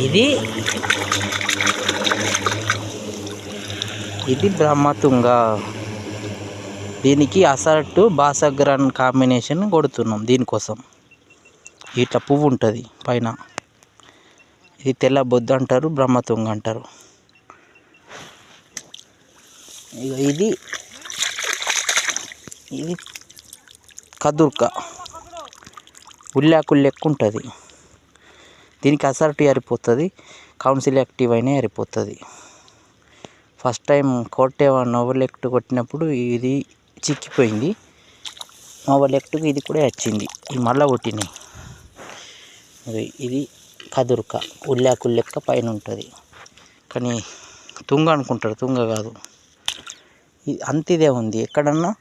ఇది ఇది బ్రహ్మతుంగ. దీనికి అసర్టు బాసగ్రాన్ కాంబినేషన్ కొడుతున్నాం. దీనికోసం ఇట్లా పువ్వు ఉంటుంది పైన. ఇది తెల్ల బొద్దు అంటారు, బ్రహ్మతుంగ అంటారు. ఇది ఇది కదుర్క, ఉల్లాకు లెక్క ఉంటుంది. దీనికి అసర్టు సరిపోతుంది, కౌన్సిల్ యాక్టివ్ అయినా సరిపోతుంది. ఫస్ట్ టైం నోవలెక్ట్ కొట్టినప్పుడు ఇది చిక్కిపోయింది. నోవలెక్ట్కి ఇది కూడా వచ్చింది. ఇది మళ్ళీ కొట్టినాయి. ఇది కదుర్క, ఉల్లాకు లెక్క పైన ఉంటుంది. కానీ తుంగ అనుకుంటారు, తుంగ కాదు. ఇది అంతిదే ఉంది. ఎక్కడన్నా